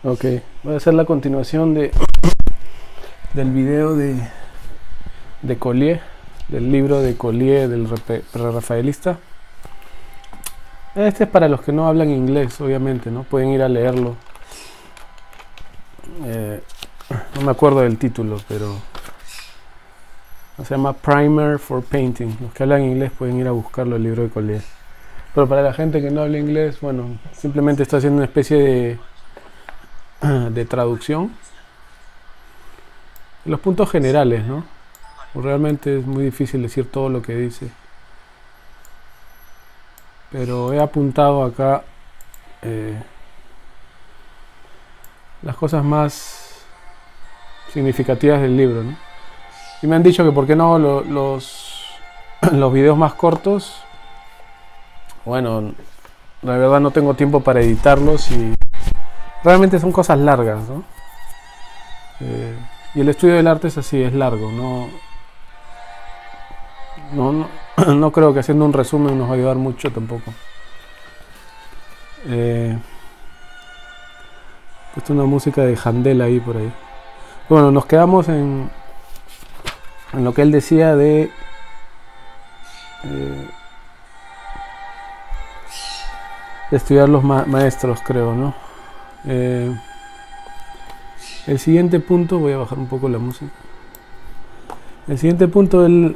Ok, voy a hacer la continuación del video de Collier, del libro de Collier del prerrafaelista. Este es para los que no hablan inglés, obviamente, ¿no? Pueden ir a leerlo. Eh, no me acuerdo del título, pero se llama Primer for Painting. Los que hablan inglés pueden ir a buscarlo, el libro de Collier. Pero para la gente que no habla inglés, bueno, simplemente está haciendo una especie de traducción. Los puntos generales, ¿no? Realmente es muy difícil decir todo lo que dice. Pero he apuntado acá las cosas más significativas del libro, ¿no? Y me han dicho que por qué no los videos más cortos. Bueno, la verdad no tengo tiempo para editarlos y realmente son cosas largas, ¿no? Y el estudio del arte es así, es largo, no creo que haciendo un resumen nos va a ayudar mucho tampoco. Puesto una música de Handel ahí por ahí. Bueno, nos quedamos en lo que él decía de estudiar los maestros, creo, ¿no? El siguiente punto, voy a bajar un poco la música. El siguiente punto, él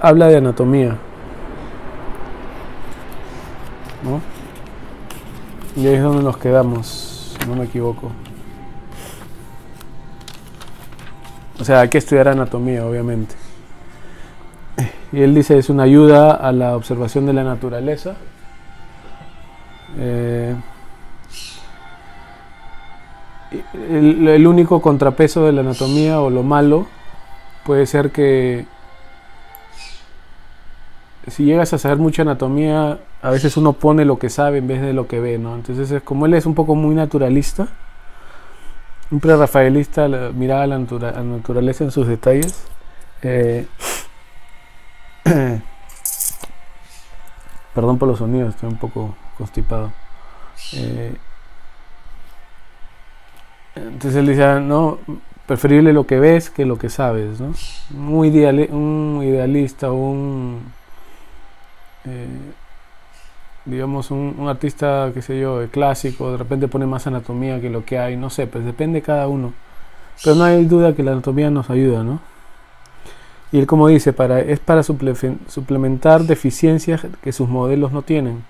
habla de anatomía, ¿no? Y ahí es donde nos quedamos, si no me equivoco. O sea, hay que estudiar anatomía, obviamente. Y él dice es una ayuda a la observación de la naturaleza. El único contrapeso de la anatomía o lo malo puede ser que si llegas a saber mucha anatomía, a veces uno pone lo que sabe en vez de lo que ve, ¿no? Entonces, como él es un poco muy naturalista, un prerrafaelista, miraba la naturaleza en sus detalles. Perdón por los sonidos, estoy un poco constipado. Entonces él dice, no, preferible lo que ves que lo que sabes, ¿no? Un idealista, digamos, un artista, qué sé yo, clásico, de repente pone más anatomía que lo que hay, no sé, pues depende de cada uno. Pero no hay duda que la anatomía nos ayuda, ¿no? Y él, como dice, es para suplementar deficiencias que sus modelos no tienen.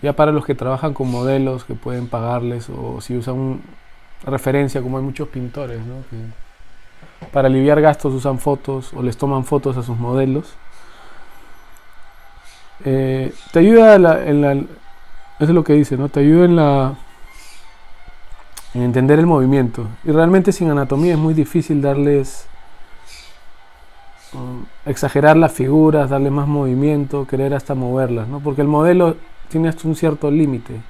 Ya para los que trabajan con modelos que pueden pagarles, o si usan referencia, como hay muchos pintores, ¿no? Que para aliviar gastos usan fotos o les toman fotos a sus modelos. Te ayuda eso es lo que dice, ¿no? Te ayuda en entender el movimiento. Y realmente sin anatomía es muy difícil darles exagerar las figuras, darle más movimiento, querer hasta moverlas, ¿no? Porque el modelo tiene hasta un cierto límite,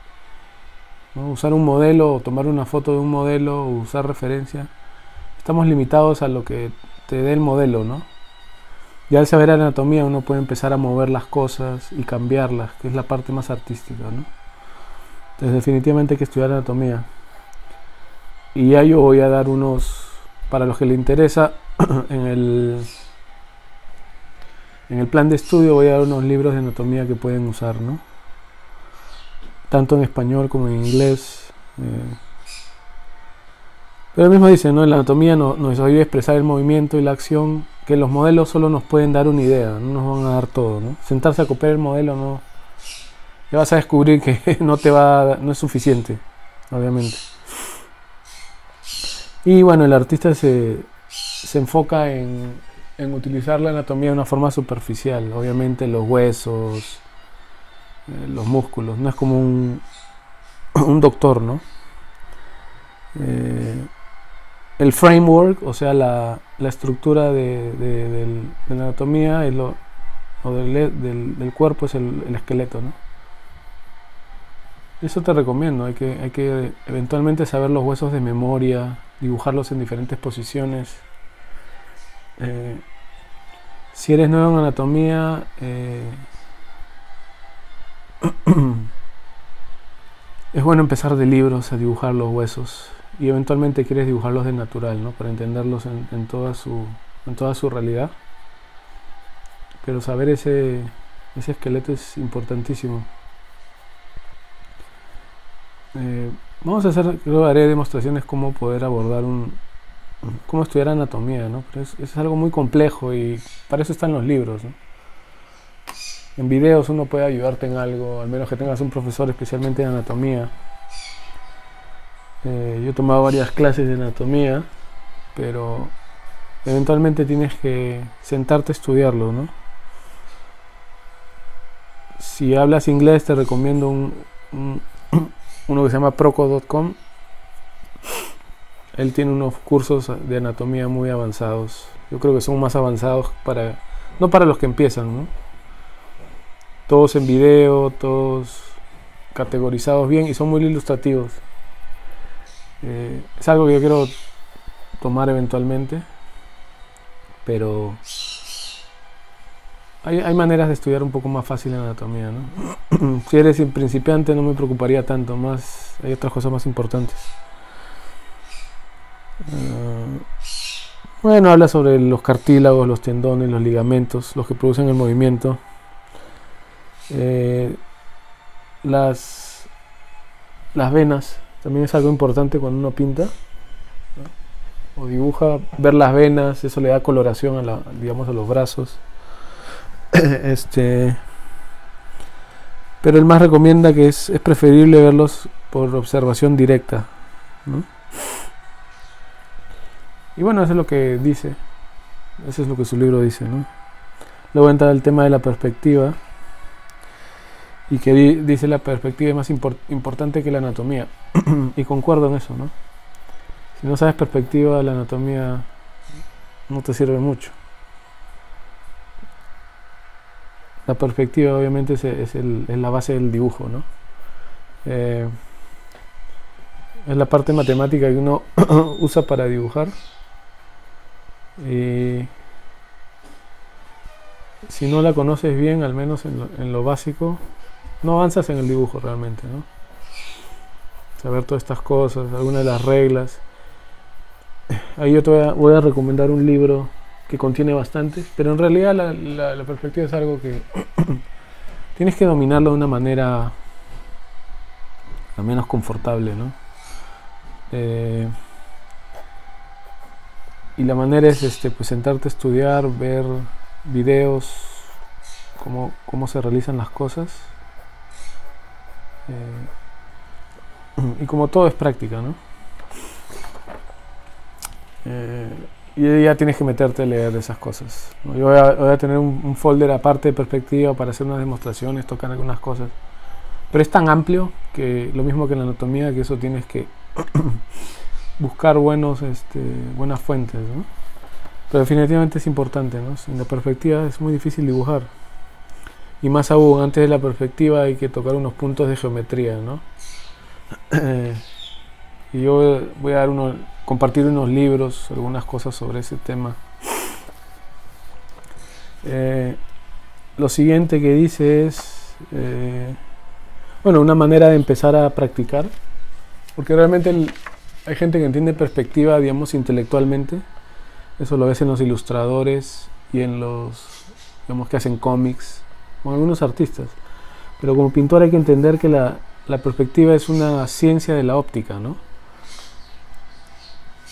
¿no? Usar un modelo o tomar una foto de un modelo o usar referencia, estamos limitados a lo que te dé el modelo, ¿no? Y al saber anatomía uno puede empezar a mover las cosas y cambiarlas, que es la parte más artística, ¿no? Entonces definitivamente hay que estudiar anatomía. Y ya yo voy a dar para los que le interesa, en el plan de estudio voy a dar unos libros de anatomía que pueden usar, ¿no? Tanto en español como en inglés. Pero él mismo dice, ¿no? La anatomía nos ayuda a expresar el movimiento y la acción, que los modelos solo nos pueden dar una idea, no nos van a dar todo, ¿no? Sentarse a copiar el modelo, no. Ya vas a descubrir que no es suficiente, obviamente. Y bueno, el artista se enfoca en utilizar la anatomía de una forma superficial, obviamente los huesos, los músculos, no es como un doctor, ¿no? El framework, o sea, la estructura de la anatomía del cuerpo es el esqueleto, ¿no? Eso te recomiendo, hay que eventualmente saber los huesos de memoria, dibujarlos en diferentes posiciones. Si eres nuevo en anatomía, es bueno empezar de libros a dibujar los huesos y eventualmente quieres dibujarlos de natural, ¿no? Para entenderlos en toda su realidad. Pero saber ese esqueleto es importantísimo. Vamos a hacer, creo, haré demostraciones cómo poder abordar cómo estudiar anatomía, ¿no? Pero es algo muy complejo y para eso están los libros, ¿no? En videos uno puede ayudarte en algo, al menos que tengas un profesor especialmente de anatomía. Yo he tomado varias clases de anatomía, pero eventualmente tienes que sentarte a estudiarlo, ¿no? Si hablas inglés te recomiendo uno que se llama proco.com. Él tiene unos cursos de anatomía muy avanzados. Yo creo que son más avanzados no para los que empiezan, ¿no? Todos en video, todos categorizados bien y son muy ilustrativos. Es algo que yo quiero tomar eventualmente, pero hay maneras de estudiar un poco más fácil en anatomía, ¿no? Si eres principiante no me preocuparía tanto, más hay otras cosas más importantes. Bueno, habla sobre los cartílagos, los tendones, los ligamentos, los que producen el movimiento. Las venas también es algo importante cuando uno pinta, ¿no? O dibuja, ver las venas, eso le da coloración digamos, a los brazos. Pero él más recomienda que es preferible verlos por observación directa, ¿no? Y bueno, eso es lo que dice, eso es lo que su libro dice, ¿no? Luego entra el tema de la perspectiva y que dice la perspectiva es más importante que la anatomía. Y concuerdo en eso, ¿no? Si no sabes perspectiva, la anatomía no te sirve mucho. La perspectiva obviamente es la base del dibujo, ¿no? Es la parte matemática que uno usa para dibujar. Y si no la conoces bien, al menos en lo básico, no avanzas en el dibujo realmente, ¿no? Saber todas estas cosas, algunas de las reglas. Ahí yo te voy a recomendar un libro que contiene bastante, pero en realidad la perspectiva es algo que tienes que dominarlo de una manera al menos confortable, ¿no? Y la manera es pues sentarte a estudiar, ver videos, cómo se realizan las cosas. Y como todo es práctica, ¿no? Y ya tienes que meterte a leer esas cosas, ¿no? Yo voy a tener un folder aparte de perspectiva para hacer unas demostraciones, tocar algunas cosas. Pero es tan amplio que lo mismo que en la anatomía, que eso tienes que buscar buenas fuentes, ¿no? Pero definitivamente es importante, ¿no? Sin la perspectiva es muy difícil dibujar. Y más aún, antes de la perspectiva hay que tocar unos puntos de geometría, ¿no? Y yo voy a compartir unos libros, algunas cosas sobre ese tema. Lo siguiente que dice es, una manera de empezar a practicar, porque realmente hay gente que entiende perspectiva, digamos, intelectualmente. Eso lo ves en los ilustradores y en los, digamos, que hacen cómics, o algunos artistas. Pero como pintor hay que entender que la perspectiva es una ciencia de la óptica, ¿no?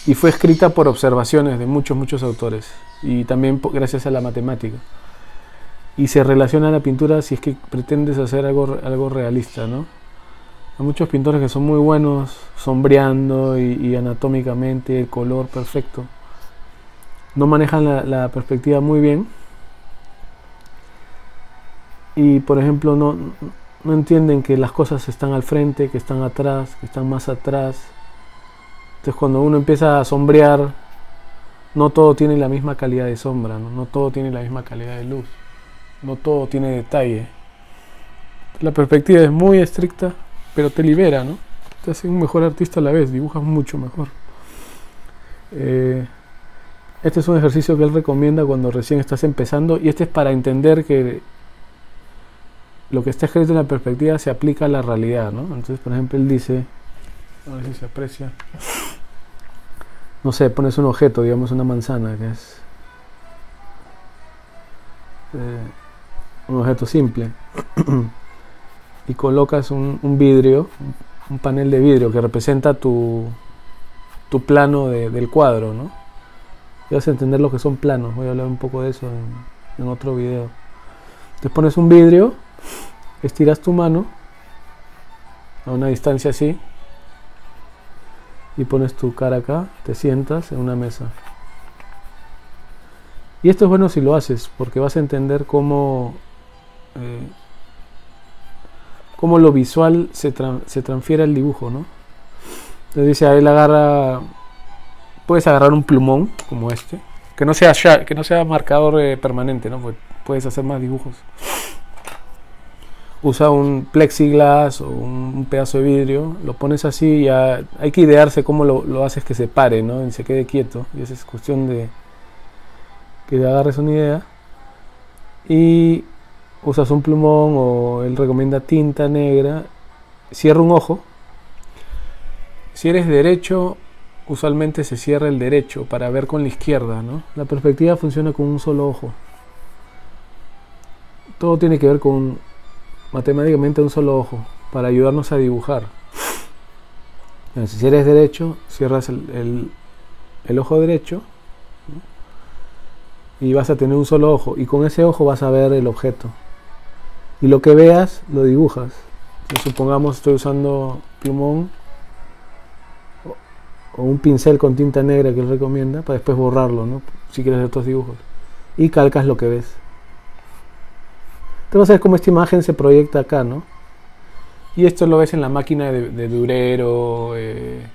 Y fue escrita por observaciones de muchos autores, y también gracias a la matemática. Y se relaciona a la pintura si es que pretendes hacer algo realista, ¿no? Hay muchos pintores que son muy buenos sombreando y anatómicamente, el color perfecto. No manejan la perspectiva muy bien. Y por ejemplo no entienden que las cosas están al frente, que están atrás, que están más atrás. Entonces cuando uno empieza a sombrear, no todo tiene la misma calidad de sombra, ¿no? No todo tiene la misma calidad de luz, no todo tiene detalle. La perspectiva es muy estricta, pero te libera, ¿no? Te hace un mejor artista a la vez, dibujas mucho mejor. Este es un ejercicio que él recomienda cuando recién estás empezando, y este es para entender que lo que está escrito en la perspectiva se aplica a la realidad, ¿no? Entonces, por ejemplo, él dice, a ver si se aprecia, no sé, pones un objeto, digamos una manzana, que es un objeto simple, y colocas un vidrio, un panel de vidrio que representa tu plano del cuadro, ¿no? Y vas a entender lo que son planos, voy a hablar un poco de eso en otro video. Te pones un vidrio, estiras tu mano a una distancia así y pones tu cara acá, te sientas en una mesa. Y esto es bueno si lo haces, porque vas a entender cómo lo visual se transfiere al dibujo, ¿no? Entonces dice, a él puedes agarrar un plumón como este, que no sea marcador permanente, ¿no? Pues puedes hacer más dibujos. Usa un plexiglas o un pedazo de vidrio, lo pones así y ya hay que idearse cómo lo haces que se pare, ¿no? Y se quede quieto. Y esa es cuestión de que agarres una idea. Y usas un plumón, o él recomienda tinta negra. Cierra un ojo. Si eres derecho, usualmente se cierra el derecho para ver con la izquierda, ¿no? La perspectiva funciona con un solo ojo. Todo tiene que ver con matemáticamente un solo ojo para ayudarnos a dibujar. Entonces, si eres derecho, cierras el ojo derecho, ¿no? Y vas a tener un solo ojo, y con ese ojo vas a ver el objeto, y lo que veas lo dibujas. Entonces, supongamos estoy usando plumón o un pincel con tinta negra que él recomienda para después borrarlo, ¿no? Si quieres hacer estos dibujos, y calcas lo que ves. Entonces vas a ver cómo esta imagen se proyecta acá, ¿no? Y esto lo ves en la máquina de Durero, en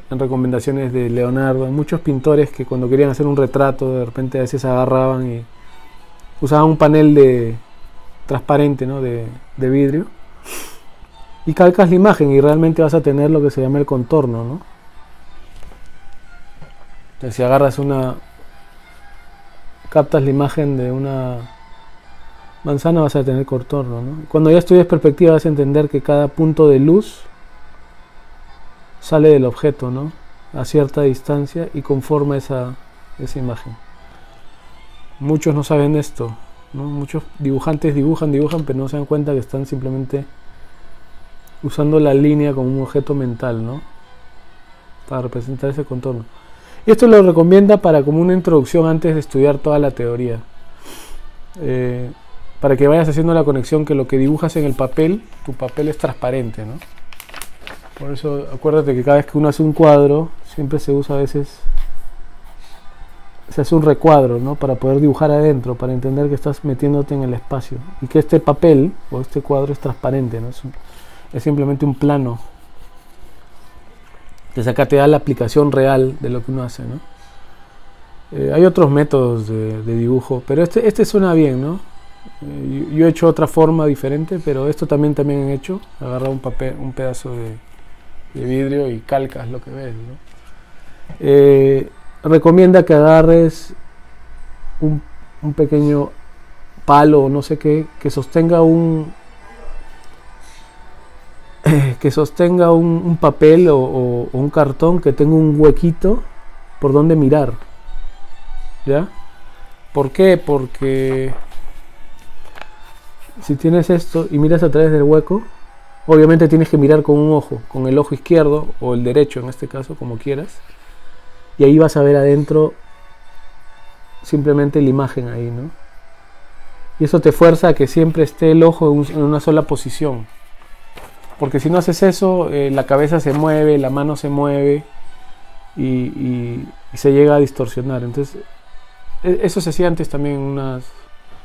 recomendaciones de Leonardo. Muchos pintores que cuando querían hacer un retrato, de repente a veces agarraban y usaban un panel transparente, ¿no? de vidrio, y calcas la imagen y realmente vas a tener lo que se llama el contorno, ¿no? Entonces, si agarras captas la imagen de una manzana, vas a tener contorno, ¿no? Cuando ya estudias perspectiva vas a entender que cada punto de luz sale del objeto, ¿no? A cierta distancia y conforma esa imagen. Muchos no saben esto, ¿no? Muchos dibujantes dibujan, pero no se dan cuenta que están simplemente usando la línea como un objeto mental, ¿no? Para representar ese contorno. Y esto lo recomienda como una introducción antes de estudiar toda la teoría. Para que vayas haciendo la conexión que lo que dibujas en el papel, tu papel es transparente, ¿no? Por eso acuérdate que cada vez que uno hace un cuadro, siempre se usa a veces, se hace un recuadro, ¿no? Para poder dibujar adentro, para entender que estás metiéndote en el espacio. Y que este papel o este cuadro es transparente, ¿no? Es simplemente un plano. Entonces acá te da la aplicación real de lo que uno hace, ¿no? Hay otros métodos de dibujo, pero este suena bien, ¿no? Yo he hecho otra forma diferente, pero esto también he hecho. Agarra un pedazo de vidrio y calcas lo que ves, ¿no? Recomienda que agarres un pequeño palo o no sé qué, que sostenga un papel o un cartón que tenga un huequito por donde mirar, ¿ya? ¿Por qué? Porque si tienes esto y miras a través del hueco, obviamente tienes que mirar con un ojo, con el ojo izquierdo o el derecho en este caso, como quieras, y ahí vas a ver adentro simplemente la imagen ahí, ¿no? Y eso te fuerza a que siempre esté el ojo en una sola posición. Porque si no haces eso, la cabeza se mueve, la mano se mueve y se llega a distorsionar. Entonces, eso se hacía antes también.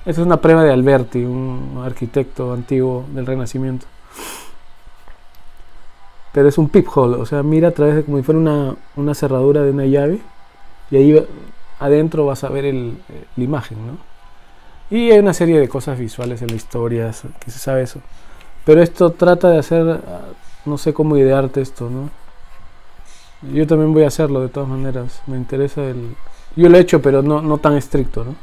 Esa es una prueba de Alberti, un arquitecto antiguo del Renacimiento. Pero es un peephole, o sea, mira a través de como si fuera una cerradura de una llave, y ahí adentro vas a ver la imagen, ¿no? Y hay una serie de cosas visuales en la historia que se sabe eso. Pero esto trata de hacer, no sé cómo idearte esto, ¿no? Yo también voy a hacerlo de todas maneras. Me interesa yo lo he hecho, pero no tan estricto, ¿no?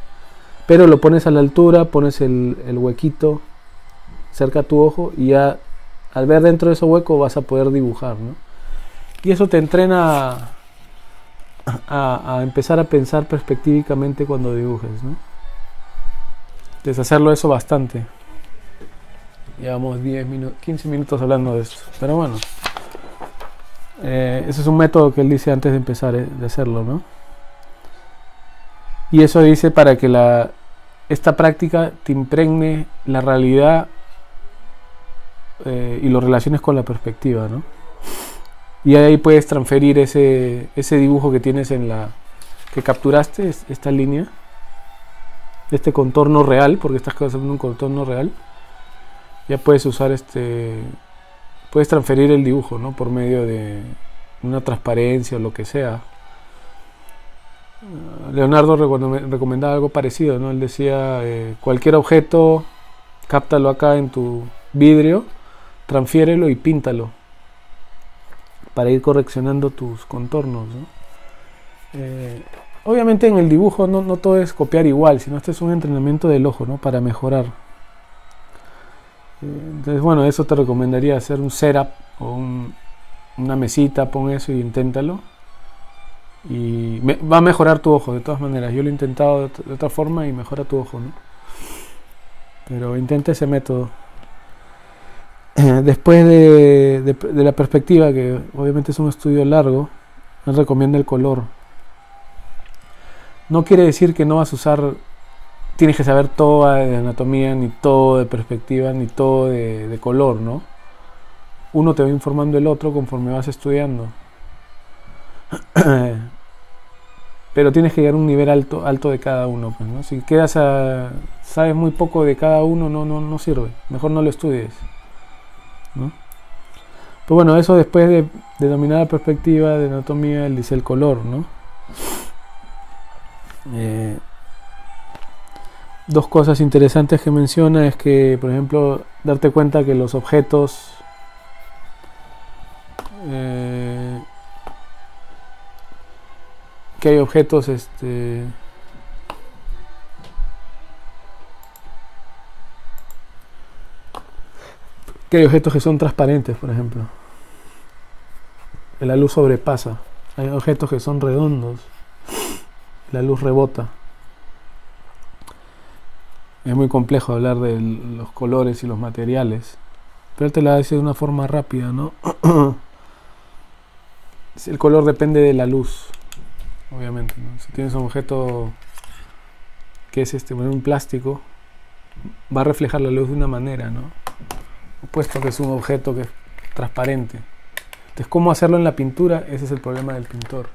pero lo pones a la altura, pones el huequito cerca a tu ojo y ya al ver dentro de ese hueco vas a poder dibujar, ¿no? Y eso te entrena a empezar a pensar perspectivamente cuando dibujes, ¿no? Deshacerlo eso bastante. Llevamos 15 minutos hablando de esto, pero bueno, ese es un método que él dice antes de empezar de hacerlo, ¿no? Y eso dice para que esta práctica te impregne la realidad y lo relaciones con la perspectiva, ¿no? Y ahí puedes transferir ese dibujo que tienes que capturaste, esta línea, este contorno real, porque estás haciendo un contorno real. Ya puedes usar puedes transferir el dibujo, ¿no? Por medio de una transparencia o lo que sea. Leonardo recomendaba algo parecido, ¿no? Él decía, cualquier objeto, cáptalo acá en tu vidrio, transfiérelo y píntalo para ir correccionando tus contornos, ¿no? Obviamente en el dibujo no todo es copiar igual, sino este es un entrenamiento del ojo, ¿no? Para mejorar. Entonces, bueno, eso te recomendaría hacer un setup o una mesita, pon eso y inténtalo. Y va a mejorar tu ojo de todas maneras. Yo lo he intentado de otra forma y mejora tu ojo, ¿no? Pero intenta ese método. Después de la perspectiva, que obviamente es un estudio largo, él recomienda el color. No quiere decir que no vas a usar, tienes que saber todo de anatomía, ni todo de perspectiva, ni todo de color, ¿no? Uno te va informando el otro conforme vas estudiando. Pero tienes que llegar a un nivel alto de cada uno, pues, ¿no? Si sabes muy poco de cada uno, no sirve. Mejor no lo estudies, ¿no? Pues bueno, eso después de dominar la perspectiva de anatomía, él dice el color, ¿no? Dos cosas interesantes que menciona es que, por ejemplo, darte cuenta que los objetos que hay objetos que son transparentes, por ejemplo. La luz sobrepasa. Hay objetos que son redondos. La luz rebota. Es muy complejo hablar de los colores y los materiales, pero él te la dice de una forma rápida, ¿no? El color depende de la luz, obviamente, ¿no? Si tienes un objeto que es un plástico, va a reflejar la luz de una manera, ¿no? Puesto que es un objeto que es transparente. Entonces, ¿cómo hacerlo en la pintura? Ese es el problema del pintor.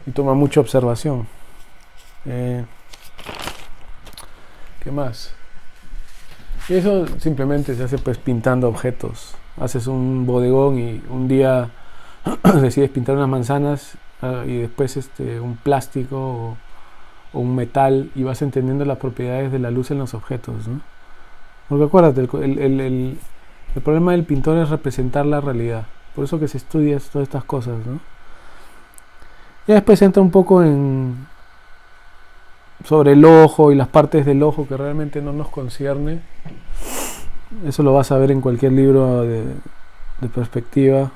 Y toma mucha observación. ¿Qué más? Y eso simplemente se hace pues pintando objetos. Haces un bodegón y un día decides pintar unas manzanas y después un plástico o un metal, y vas entendiendo las propiedades de la luz en los objetos, ¿no? Porque acuérdate, el problema del pintor es representar la realidad. Por eso que se estudia todas estas cosas, ¿no? Ya después entra un poco sobre el ojo y las partes del ojo que realmente no nos concierne. Eso lo vas a ver en cualquier libro de perspectiva.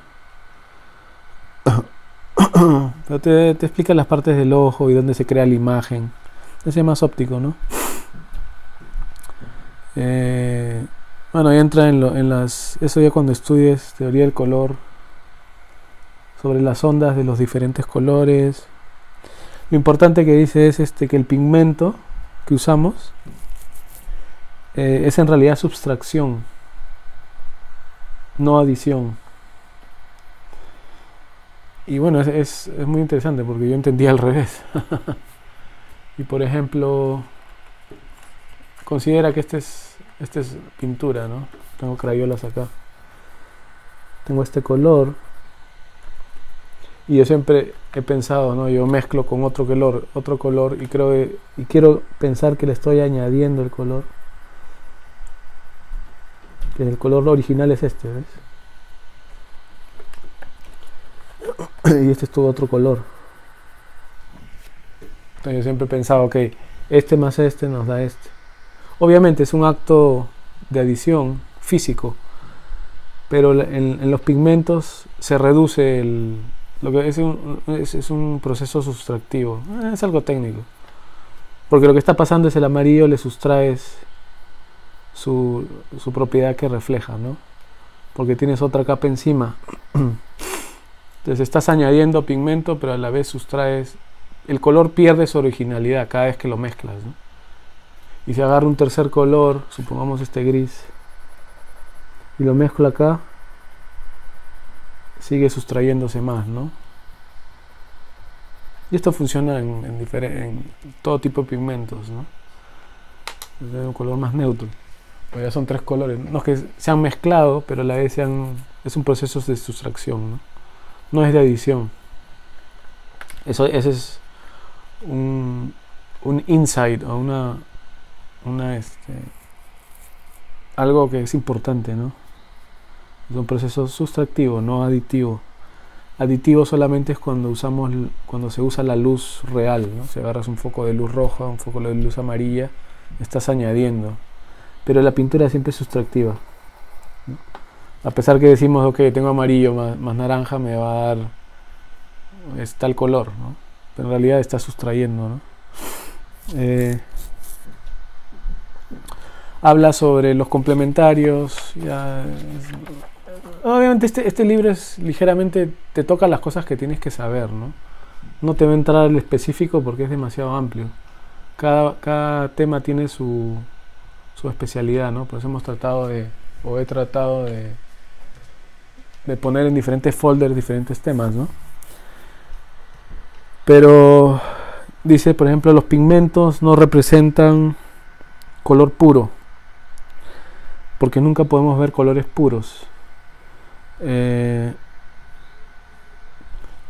Pero te explica las partes del ojo y dónde se crea la imagen. Ese es más óptico, ¿no? Bueno, ya entra eso ya cuando estudies teoría del color, sobre las ondas de los diferentes colores. Lo importante que dice es que el pigmento que usamos es en realidad subtracción, no adición. Y bueno, es muy interesante porque yo entendía al revés. Y por ejemplo, considera que este es pintura, ¿no? Tengo crayolas acá. Tengo este color. Y yo siempre he pensado, ¿no? Yo mezclo con otro color y quiero pensar que le estoy añadiendo el color. Que el color original es este, ¿ves? Y este es todo otro color. Entonces yo siempre he pensado, ok, este más este nos da este. Obviamente es un acto de adición físico, pero en los pigmentos se reduce lo que es un proceso sustractivo. Es algo técnico, porque lo que está pasando es el amarillo le sustraes su propiedad que refleja, ¿no? Porque tienes otra capa encima. Entonces estás añadiendo pigmento, pero a la vez sustraes. El color pierde su originalidad cada vez que lo mezclas, ¿no? Y si agarro un tercer color, supongamos este gris, y lo mezclo acá, sigue sustrayéndose más, ¿no? Y esto funciona en todo tipo de pigmentos, ¿no? Es un color más neutro. Pues ya son tres colores. No es que se han mezclado, pero a la vez es un proceso de sustracción, ¿no? No es de adición. Ese es un insight o algo que es importante, ¿no? Es un proceso sustractivo, no aditivo. Aditivo solamente es cuando se usa la luz real, ¿no? Si agarras un foco de luz roja, un foco de luz amarilla, estás añadiendo. Pero la pintura siempre es sustractiva, ¿no? A pesar que decimos, ok, tengo amarillo más naranja, me va a dar tal color, ¿no? Pero en realidad está sustrayendo, ¿no? Habla sobre los complementarios. Obviamente este libro es ligeramente, te toca las cosas que tienes que saber, ¿no? No te va a entrar al específico porque es demasiado amplio. Cada tema tiene su especialidad, ¿no? Por eso he tratado de poner en diferentes folders diferentes temas, ¿no? Pero dice, por ejemplo, los pigmentos no representan color puro, porque nunca podemos ver colores puros. Tiene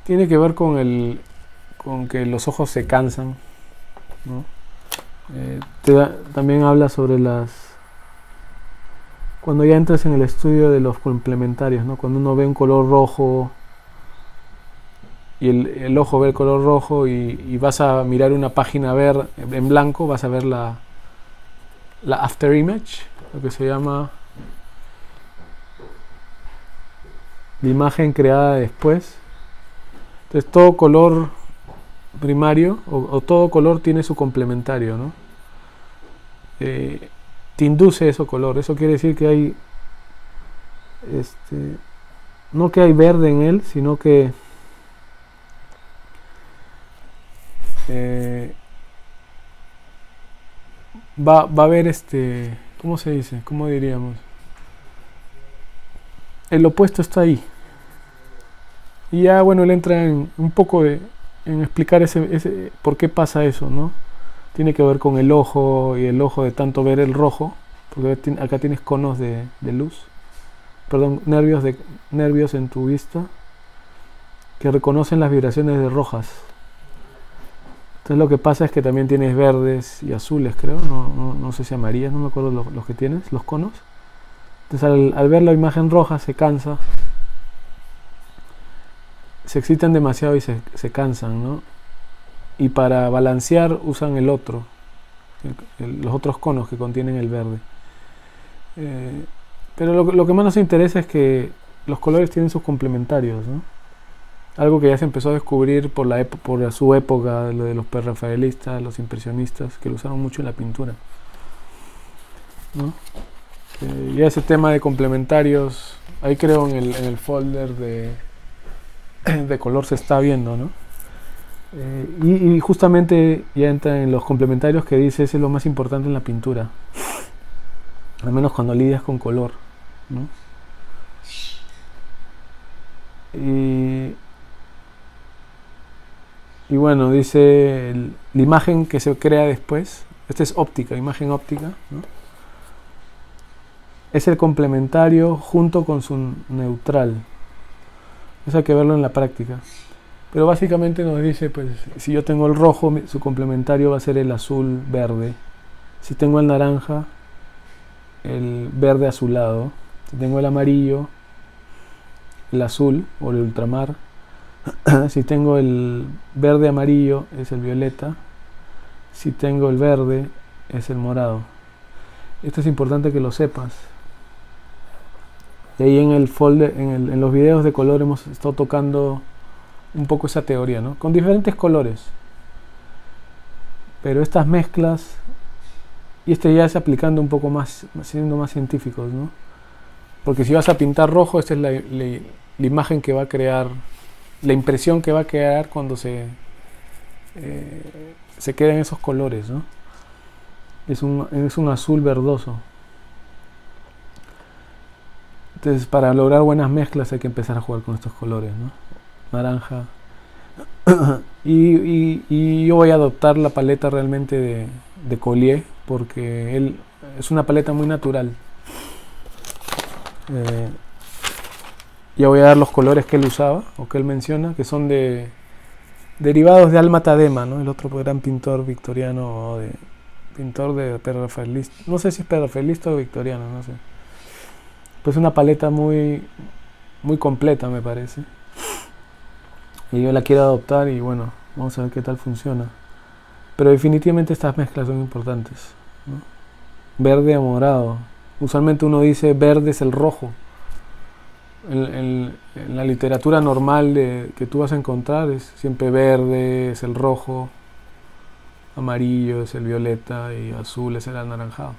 que ver con que los ojos se cansan, ¿no? También habla sobre cuando ya entras en el estudio de los complementarios, ¿no? Cuando uno ve un color rojo y el ojo ve el color rojo y vas a mirar una página en blanco, vas a ver la after image, lo que se llama la imagen creada después. Entonces todo color primario o todo color tiene su complementario, ¿no? Te induce ese color. Eso quiere decir que hay no que hay verde en él, sino que va a haber ¿cómo se dice? ¿Cómo diríamos? El opuesto está ahí. Y ya, bueno, él entra en un poco en explicar ese por qué pasa eso, ¿no? Tiene que ver con el ojo y el ojo de tanto ver el rojo, porque acá tienes conos de luz, perdón, nervios en tu vista que reconocen las vibraciones de rojas. Entonces lo que pasa es que también tienes verdes y azules, creo, no sé si amarillas, no me acuerdo los que tienes, los conos. Entonces al ver la imagen roja se cansa, se excitan demasiado y se cansan, ¿no? Y para balancear usan el otro, los otros conos que contienen el verde. Pero lo que más nos interesa es que los colores tienen sus complementarios, ¿no? Algo que ya se empezó a descubrir por su época, lo de los prerrafaelistas, los impresionistas, que lo usaron mucho en la pintura, ¿no? Ya ese tema de complementarios, ahí creo en el folder de color se está viendo, ¿no? Y justamente ya entra en los complementarios que dice ese es lo más importante en la pintura, al menos cuando lidias con color, ¿no? Y bueno, dice la imagen que se crea después, esta es óptica, imagen óptica, ¿no? Es el complementario junto con su neutral. Eso hay que verlo en la práctica. Pero básicamente nos dice, pues, si yo tengo el rojo, su complementario va a ser el azul verde. Si tengo el naranja, el verde azulado. Si tengo el amarillo, el azul o el ultramar. Si tengo el verde amarillo, es el violeta. Si tengo el verde, es el morado. Esto es importante que lo sepas. Y ahí en el folder, en los videos de color hemos estado tocando un poco esa teoría, ¿no? Con diferentes colores. Pero estas mezclas, y ya es aplicando un poco más, siendo más científicos, ¿no? Porque si vas a pintar rojo, esta es la imagen que va a crear, la impresión que va a crear cuando se quedan esos colores, ¿no? Es un azul verdoso. Entonces, para lograr buenas mezclas hay que empezar a jugar con estos colores, ¿no? Naranja. y yo voy a adoptar la paleta realmente de Collier, porque él es una paleta muy natural. Ya voy a dar los colores que él usaba, o que él menciona, que son derivados de Alma Tadema, ¿no? El otro gran pintor victoriano, pintor de prerrafaelista. No sé si es prerrafaelista o victoriano, no sé. Pues una paleta muy, muy completa, me parece. Y yo la quiero adoptar y bueno, vamos a ver qué tal funciona. Pero definitivamente estas mezclas son importantes, ¿no? Verde a morado. Usualmente uno dice verde es el rojo. En la literatura normal que tú vas a encontrar es siempre verde es el rojo, amarillo es el violeta y azul es el anaranjado.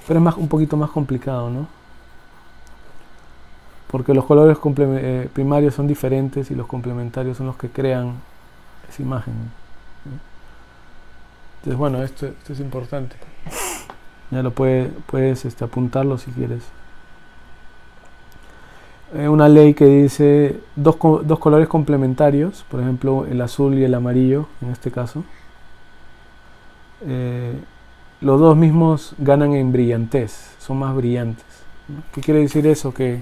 Pero es un poquito más complicado, ¿no? Porque los colores primarios son diferentes y los complementarios son los que crean esa imagen, ¿no? Entonces, bueno, esto es importante. Ya lo puedes apuntarlo si quieres. Una ley que dice dos colores complementarios, por ejemplo el azul y el amarillo en este caso, los dos mismos ganan en brillantez, son más brillantes, ¿no? ¿Qué quiere decir eso? Que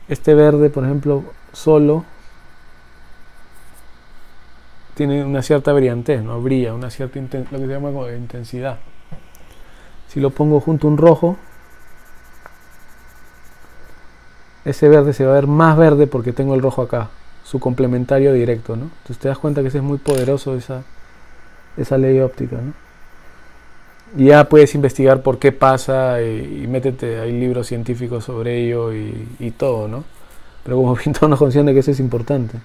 este verde, por ejemplo, solo tiene una cierta brillantez, ¿no? Brilla, una cierta lo que se llama intensidad. Si lo pongo junto a un rojo, ese verde se va a ver más verde porque tengo el rojo acá, su complementario directo, ¿no? Entonces te das cuenta que ese es muy poderoso, esa ley óptica, ¿no? Y ya puedes investigar por qué pasa y métete, hay libros científicos sobre ello y todo, ¿no? Pero como pintor nos consciente que eso es importante.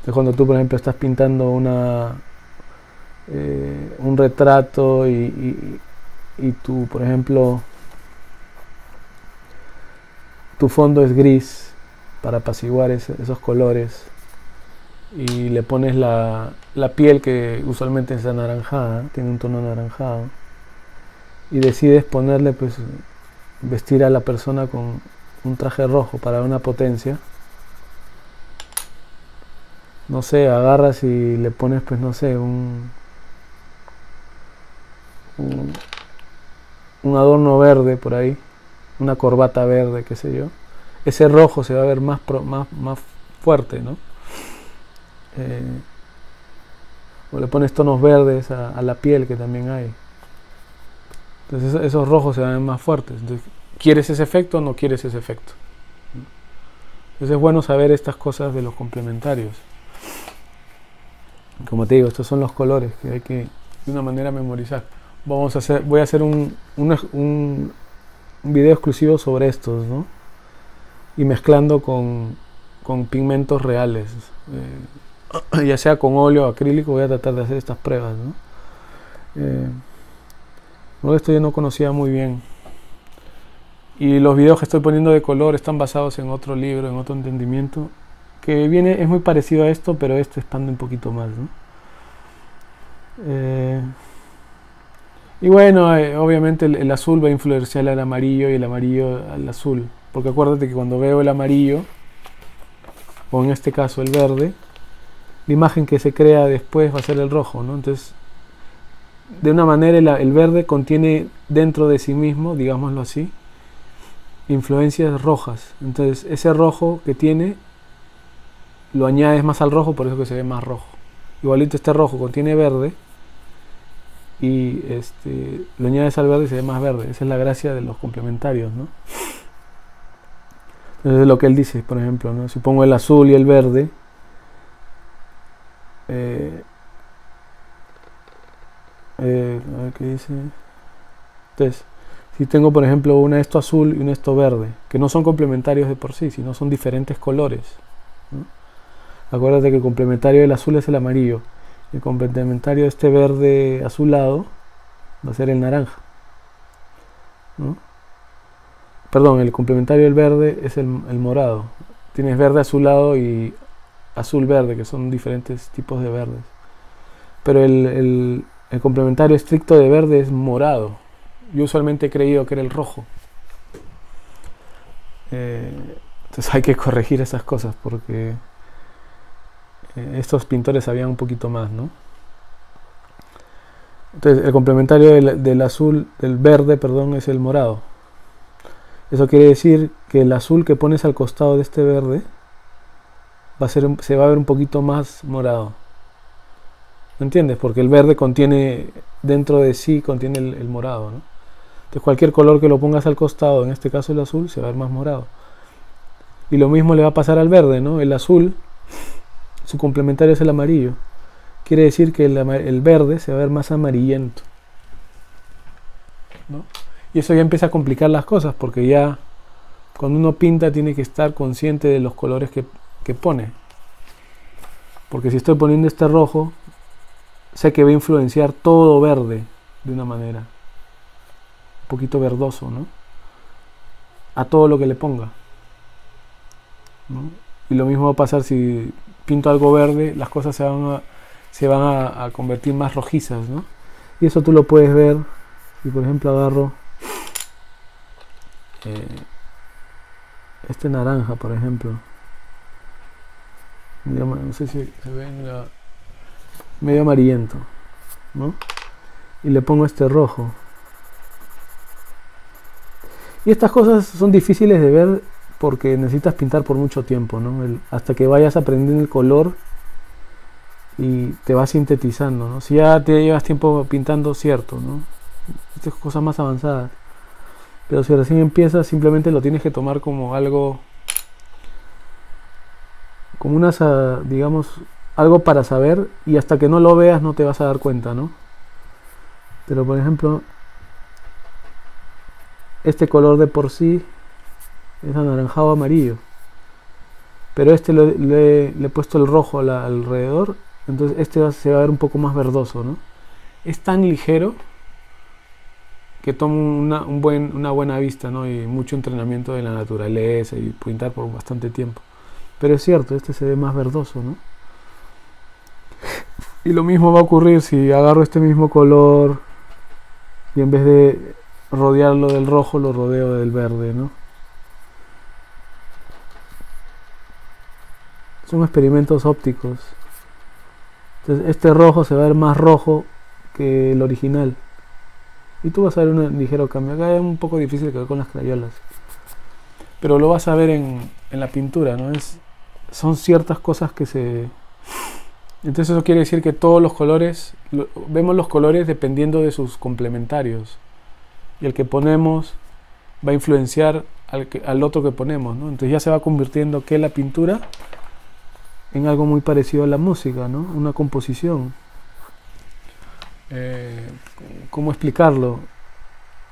Entonces cuando tú, por ejemplo, estás pintando un retrato y tú, por ejemplo, tu fondo es gris para apaciguar esos colores y le pones la piel que usualmente es anaranjada, tiene un tono anaranjado, y decides ponerle, pues, vestir a la persona con un traje rojo para una potencia. No sé, agarras y le pones, pues, no sé, un adorno verde por ahí, una corbata verde, qué sé yo. Ese rojo se va a ver más fuerte, ¿no? O le pones tonos verdes a la piel, que también hay. Entonces esos rojos se van a ver más fuertes. Entonces, ¿quieres ese efecto o no quieres ese efecto? Entonces es bueno saber estas cosas de los complementarios. Como te digo, estos son los colores que hay que de una manera memorizar. Voy a hacer un video exclusivo sobre estos, ¿no? Y mezclando con pigmentos reales, ya sea con óleo o acrílico. Voy a tratar de hacer estas pruebas, ¿no? Esto yo no conocía muy bien, y los videos que estoy poniendo de color están basados en otro libro, en otro entendimiento que es muy parecido a esto, pero este expande un poquito más, ¿no? Y bueno, obviamente el azul va a influenciar al amarillo y el amarillo al azul, porque acuérdate que cuando veo el amarillo, o en este caso el verde, la imagen que se crea después va a ser el rojo, ¿no? Entonces, de una manera el verde contiene dentro de sí mismo, digámoslo así, influencias rojas. Entonces ese rojo que tiene lo añades más al rojo, por eso que se ve más rojo. Igualito este rojo contiene verde y lo añades al verde y se ve más verde. Esa es la gracia de los complementarios, ¿no? Entonces lo que él dice, por ejemplo, ¿no? Si pongo el azul y el verde, A ver qué dice. Entonces, si tengo por ejemplo un esto azul y un esto verde, que no son complementarios de por sí, sino son diferentes colores, ¿no? Acuérdate que el complementario del azul es el amarillo, el complementario de este verde azulado va a ser el naranja, ¿no? Perdón, el complementario del verde es el morado. Tienes verde azulado y azul verde, que son diferentes tipos de verdes. Pero el complementario estricto de verde es morado. Yo usualmente he creído que era el rojo. Entonces hay que corregir esas cosas porque estos pintores sabían un poquito más, ¿no? Entonces el complementario del azul, del verde, perdón, es el morado. Eso quiere decir que el azul que pones al costado de este verde se va a ver un poquito más morado. ¿Me entiendes? Porque el verde contiene, dentro de sí, contiene el morado, ¿no? Entonces cualquier color que lo pongas al costado, en este caso el azul, se va a ver más morado. Y lo mismo le va a pasar al verde, ¿no? El azul, su complementario es el amarillo. Quiere decir que el verde se va a ver más amarillento, ¿no? Y eso ya empieza a complicar las cosas, porque ya cuando uno pinta tiene que estar consciente de los colores que pone. Porque si estoy poniendo este rojo, sé que va a influenciar todo verde de una manera. Un poquito verdoso, ¿no? A todo lo que le ponga, ¿no? Y lo mismo va a pasar si pinto algo verde, las cosas se van a convertir más rojizas, ¿no? Y eso tú lo puedes ver si por ejemplo agarro este naranja, por ejemplo, no sé si se ve medio amarillento, ¿no? Y le pongo este rojo. Y estas cosas son difíciles de ver porque necesitas pintar por mucho tiempo, ¿no? Hasta que vayas aprendiendo el color y te vas sintetizando, ¿no? Si ya te llevas tiempo pintando, cierto, ¿no? Estas cosas más avanzadas. Pero si recién empiezas, simplemente lo tienes que tomar como algo, como digamos, algo para saber, y hasta que no lo veas no te vas a dar cuenta, ¿no? Pero por ejemplo, este color de por sí es anaranjado amarillo, pero le he puesto el rojo alrededor, entonces este se va a ver un poco más verdoso, ¿no? Es tan ligero que toma una buena vista, ¿no? Y mucho entrenamiento de la naturaleza y pintar por bastante tiempo. Pero es cierto, este se ve más verdoso, ¿no? Y lo mismo va a ocurrir si agarro este mismo color y en vez de rodearlo del rojo lo rodeo del verde, ¿no? Son experimentos ópticos. Entonces este rojo se va a ver más rojo que el original. Y tú vas a ver un ligero cambio. Acá es un poco difícil que ver con las crayolas, pero lo vas a ver en la pintura, ¿no? Son ciertas cosas que se... Entonces eso quiere decir que todos los colores, vemos los colores dependiendo de sus complementarios. Y el que ponemos va a influenciar al otro que ponemos, ¿no? Entonces ya se va convirtiendo que la pintura en algo muy parecido a la música, ¿no? Una composición. ¿Cómo explicarlo?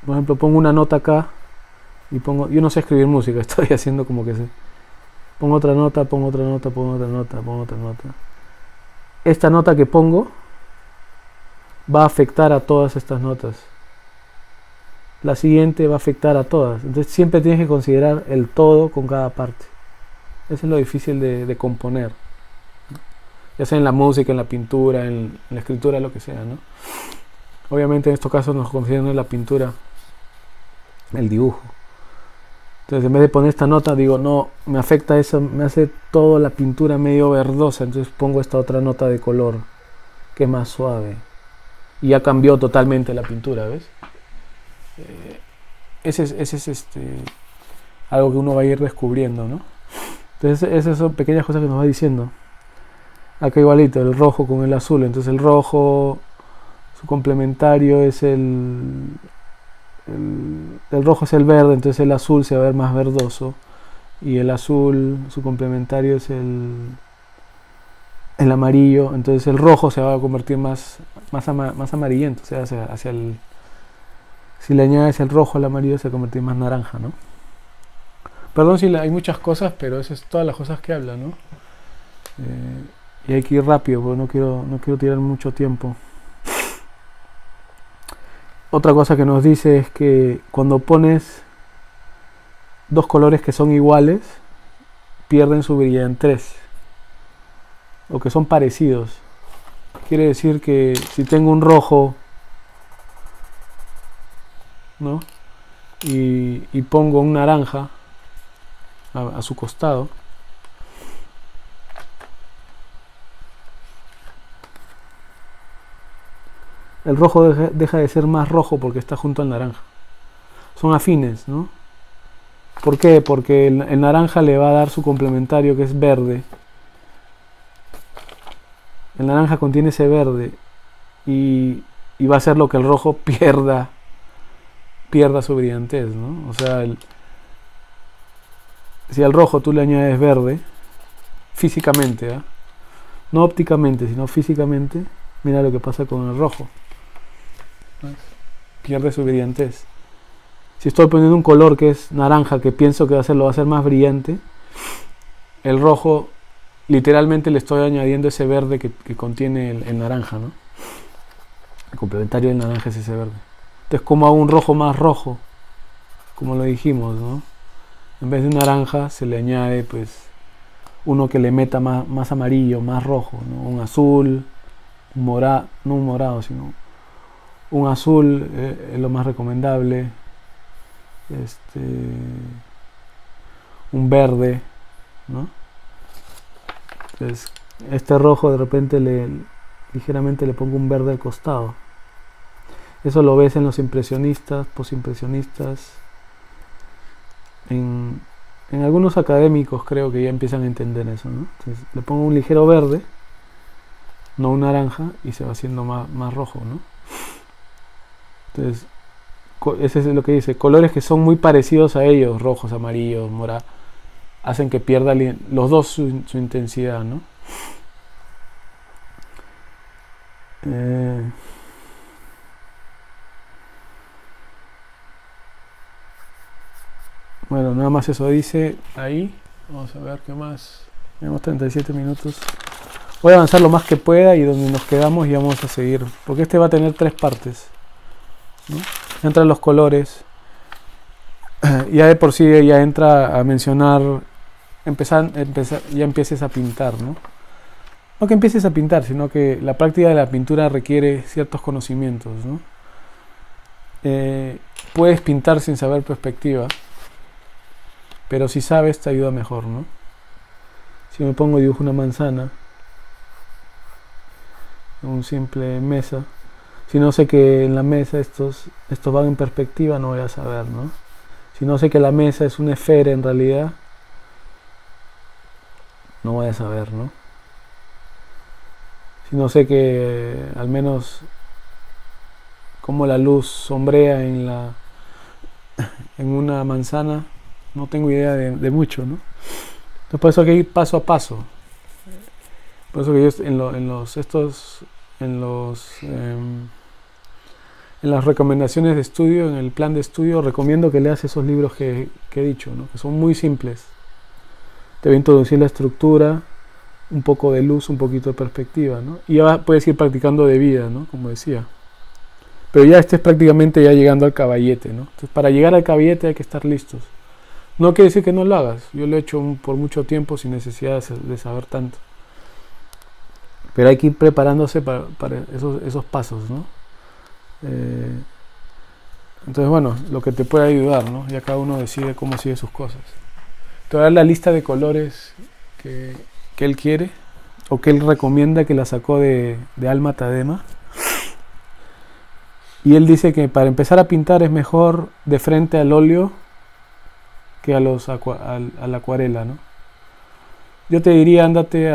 Por ejemplo, pongo una nota acá y yo no sé escribir música, estoy haciendo como que sé. Pongo otra nota, pongo otra nota, pongo otra nota, pongo otra nota. Esta nota que pongo va a afectar a todas estas notas. La siguiente va a afectar a todas. Entonces siempre tienes que considerar el todo con cada parte. Eso es lo difícil de componer, ya sea en la música, en la pintura, en la escritura, lo que sea, ¿no? Obviamente en estos casos nos consideran en la pintura el dibujo. Entonces en vez de poner esta nota digo, no, me afecta eso, me hace toda la pintura medio verdosa, entonces pongo esta otra nota de color que es más suave y ya cambió totalmente la pintura, ¿ves? Ese es algo que uno va a ir descubriendo, ¿no? Entonces esas son pequeñas cosas que nos va diciendo. Acá igualito, el rojo con el azul. Entonces el rojo, su complementario es el rojo es el verde, entonces el azul se va a ver más verdoso. Y el azul, su complementario es el el amarillo, entonces el rojo se va a convertir más amarillento, o sea, hacia el, si le añades el rojo al amarillo se va a convertir más naranja, ¿no? Perdón si hay muchas cosas, pero esas es todas las cosas que habla, ¿no? Y hay que ir rápido, porque no quiero tirar mucho tiempo. Otra cosa que nos dice es que cuando pones dos colores que son iguales, pierden su brillantez, o que son parecidos. Quiere decir que si tengo un rojo, ¿no? y pongo un naranja a su costado, el rojo deja de ser más rojo porque está junto al naranja. Son afines, ¿no? ¿Por qué? Porque el naranja le va a dar su complementario, que es verde. El naranja contiene ese verde y va a hacer lo que el rojo pierda su brillantez, ¿no? O sea, si al rojo tú le añades verde, físicamente, ¿eh? No ópticamente, sino físicamente, mira lo que pasa con el rojo. Pierde su brillantez. Si estoy poniendo un color que es naranja, que pienso que lo va a hacer más brillante, el rojo literalmente le estoy añadiendo ese verde que contiene el naranja, ¿no? El complementario del naranja es ese verde. Entonces, como hago un rojo más rojo, como lo dijimos, ¿no? En vez de un naranja se le añade pues uno que le meta más amarillo, más rojo, ¿no? Un azul, un morado, no un morado, sino un azul es lo más recomendable. Un verde, ¿no? Entonces, este rojo de repente ligeramente le pongo un verde al costado. Eso lo ves en los impresionistas, posimpresionistas, en algunos académicos creo que ya empiezan a entender eso, ¿no? Entonces, le pongo un ligero verde, no un naranja, y se va haciendo más rojo, ¿no? Entonces, ese es lo que dice, colores que son muy parecidos a ellos, rojos, amarillos, morados, hacen que pierda los dos su intensidad, ¿no? Bueno, nada más eso dice ahí. Vamos a ver qué más. Tenemos 37 minutos. Voy a avanzar lo más que pueda y donde nos quedamos ya vamos a seguir, porque este va a tener 3 partes, ¿no? Entran los colores, ya de por sí ya entra a mencionar, ya empieces a pintar, ¿no? No que empieces a pintar, sino que la práctica de la pintura requiere ciertos conocimientos, ¿no? Puedes pintar sin saber perspectiva, pero si sabes te ayuda mejor, ¿no? Si me pongo y dibujo una manzana en un simple mesa, si no sé que en la mesa estos van en perspectiva, no voy a saber, ¿no? Si no sé que la mesa es una esfera en realidad, no voy a saber, ¿no? Si no sé que al menos cómo la luz sombrea en una manzana, no tengo idea de mucho, ¿no? Entonces por eso hay que ir paso a paso. Por eso que yo en las recomendaciones de estudio, en el plan de estudio, recomiendo que leas esos libros que he dicho, ¿no? Que son muy simples. Te voy a introducir la estructura, un poco de luz, un poquito de perspectiva, ¿no? Y ya puedes ir practicando de vida, ¿no? Como decía. Pero ya estés prácticamente ya llegando al caballete, ¿no? Entonces, para llegar al caballete hay que estar listos. No quiere decir que no lo hagas. Yo lo he hecho por mucho tiempo sin necesidad de saber tanto. Pero hay que ir preparándose para esos pasos, ¿no? Entonces, bueno, lo que te puede ayudar, ¿no? Ya cada uno decide cómo sigue sus cosas. Te voy a dar la lista de colores que él quiere o que él recomienda, que la sacó de Alma Tadema. Y él dice que para empezar a pintar es mejor de frente al óleo que a la acuarela, ¿no? Yo te diría, ándate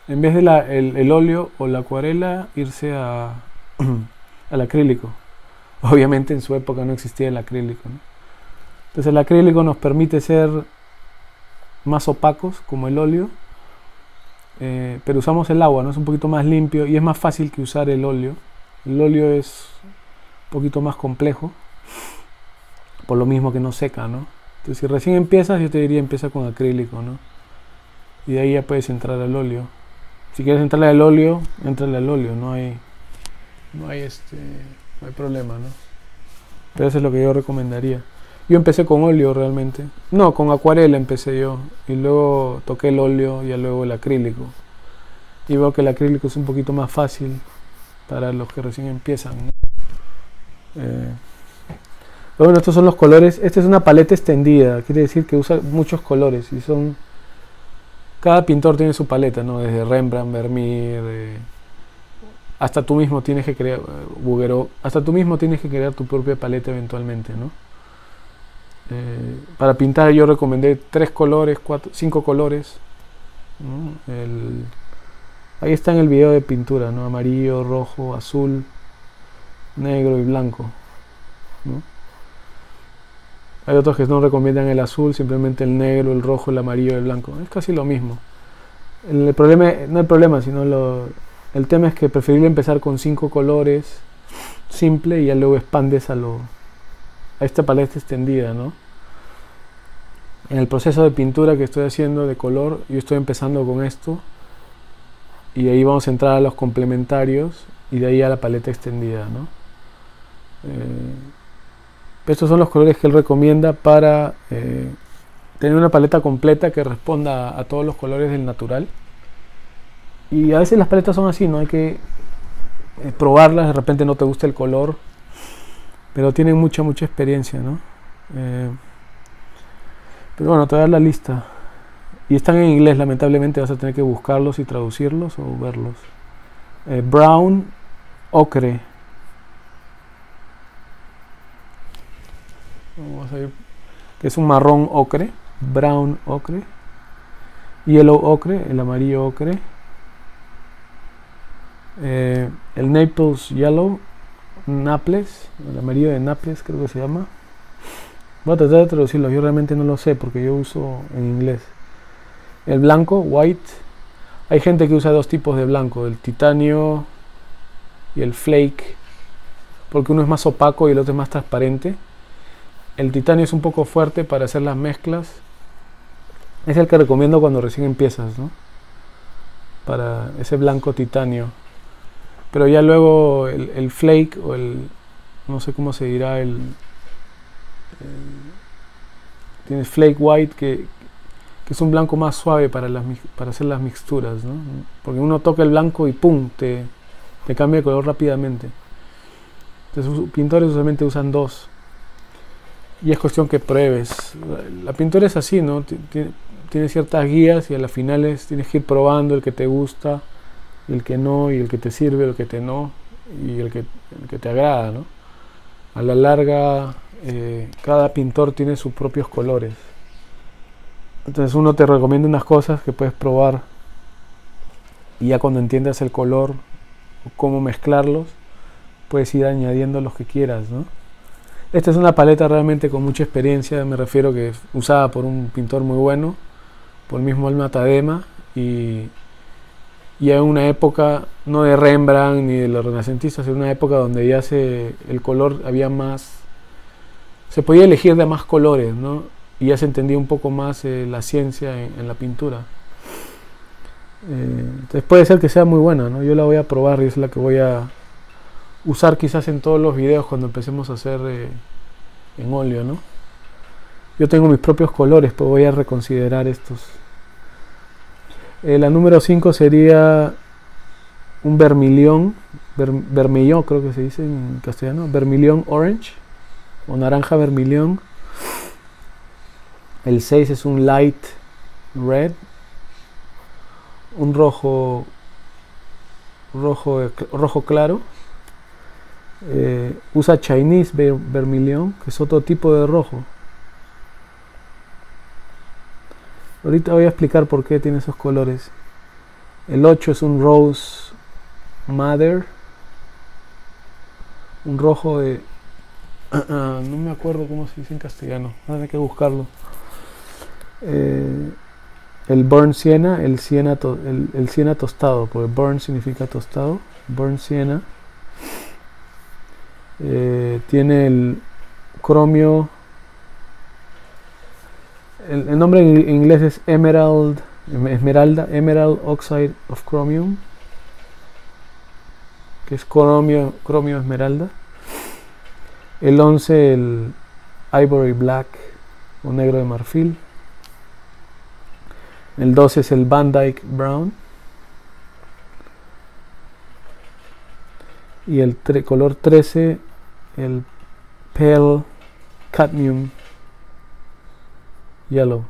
en vez de el óleo o la acuarela, irse al acrílico. Obviamente en su época no existía el acrílico, ¿no? Entonces el acrílico nos permite ser más opacos como el óleo, pero usamos el agua, ¿no? Es un poquito más limpio y es más fácil que usar el óleo. El óleo es un poquito más complejo, por lo mismo que no seca, ¿no? Entonces, si recién empiezas, yo te diría empieza con acrílico, ¿no? Y de ahí ya puedes entrar al óleo. Si quieres entrarle al óleo, entrale al óleo, no hay problema, ¿no? Pero eso es lo que yo recomendaría. Yo empecé con óleo realmente. No, con acuarela empecé yo. Y luego toqué el óleo y luego el acrílico. Y veo que el acrílico es un poquito más fácil para los que recién empiezan, ¿no? Bueno, estos son los colores. Esta es una paleta extendida. Quiere decir que usa muchos colores. Y son... Cada pintor tiene su paleta, ¿no? Desde Rembrandt, Vermeer... hasta tú mismo tienes que crear hasta tú mismo tienes que crear tu propia paleta eventualmente, ¿no? Para pintar yo recomendé 3 colores, 5 colores, ¿no? Ahí está en el video de pintura, ¿no? Amarillo, rojo, azul, negro y blanco, ¿no? Hay otros que no recomiendan el azul, simplemente el negro, el rojo, el amarillo y el blanco. Es casi lo mismo. El problema, no el problema, sino el tema es que preferible empezar con 5 colores, simple, y ya luego expandes a esta paleta extendida, ¿no? En el proceso de pintura que estoy haciendo de color, yo estoy empezando con esto, y ahí vamos a entrar a los complementarios, y de ahí a la paleta extendida, ¿no? Estos son los colores que él recomienda para tener una paleta completa que responda a todos los colores del natural. Y a veces las paletas son así, ¿no? Hay que probarlas, de repente no te gusta el color, pero tienen mucha experiencia, ¿no? Pero bueno, te voy a dar la lista. Y están en inglés, lamentablemente vas a tener que buscarlos y traducirlos o verlos. Brown, ocre. Vamos a ir, que es un marrón ocre. Brown ocre. Yellow ocre, el amarillo ocre. El Naples Yellow, Naples, el amarillo de Naples creo que se llama. Voy a tratar de traducirlo, yo realmente no lo sé porque yo uso en inglés. El blanco, white. Hay gente que usa 2 tipos de blanco, el titanio y el flake, porque uno es más opaco y el otro es más transparente. El titanio es un poco fuerte para hacer las mezclas. Es el que recomiendo cuando recién empiezas, ¿no? Para ese blanco titanio. Pero ya luego el flake o no sé cómo se dirá, tienes flake white que es un blanco más suave para hacer las mixturas, ¿no? Porque uno toca el blanco y ¡pum! Te cambia de color rápidamente. Entonces los pintores usualmente usan 2. Y es cuestión que pruebes. La pintura es así, ¿no? Tiene ciertas guías y a las finales tienes que ir probando el que te gusta, el que no, y el que te sirve, el que te no, y el que te agrada, ¿no? A la larga, cada pintor tiene sus propios colores. Entonces uno te recomienda unas cosas que puedes probar, y ya cuando entiendas el color o cómo mezclarlos, puedes ir añadiendo los que quieras, ¿no? Esta es una paleta realmente con mucha experiencia, me refiero que es usada por un pintor muy bueno, por el mismo Alma Tadema, y en una época no de Rembrandt ni de los renacentistas, en una época donde ya el color había más, se podía elegir de más colores, ¿no? Y ya se entendía un poco más la ciencia en la pintura. Entonces puede ser que sea muy buena, ¿no? Yo la voy a probar y es la que voy a usar quizás en todos los videos cuando empecemos a hacer en óleo, ¿no? Yo tengo mis propios colores, pero voy a reconsiderar estos. La número 5 sería un vermilión, vermillón creo que se dice en castellano, vermilión orange o naranja vermilión. El 6 es un light red, un rojo claro. Usa Chinese vermilion, que es otro tipo de rojo. Ahorita voy a explicar por qué tiene esos colores. El 8 es un rose madder, un rojo de no me acuerdo cómo se dice en castellano, hay que buscarlo. El el burnt sienna, el sienna tostado, porque burnt significa tostado, burnt sienna. Tiene el cromio, el nombre en inglés es Emerald Oxide of Chromium, que es cromio esmeralda. El 11, el Ivory Black, o negro de marfil. El 12 es el Van Dyke Brown. Y el color 13, el Pale Cadmium Yellow.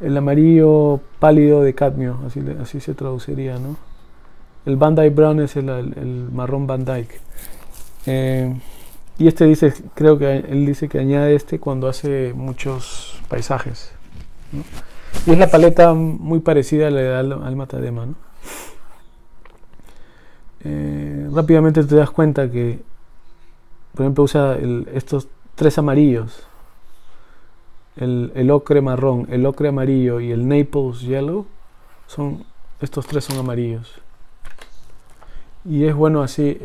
El amarillo pálido de cadmio, así se traduciría, ¿no? El Van Dyke Brown es el marrón Van Dyke. Y este dice, creo que él dice que añade cuando hace muchos paisajes, ¿no? Y es la paleta muy parecida a la de Alma Tadema, ¿no? Rápidamente te das cuenta que, por ejemplo, usa estos 3 amarillos, el ocre marrón, el ocre amarillo y el Naples Yellow. Estos 3 son amarillos. Y es bueno así.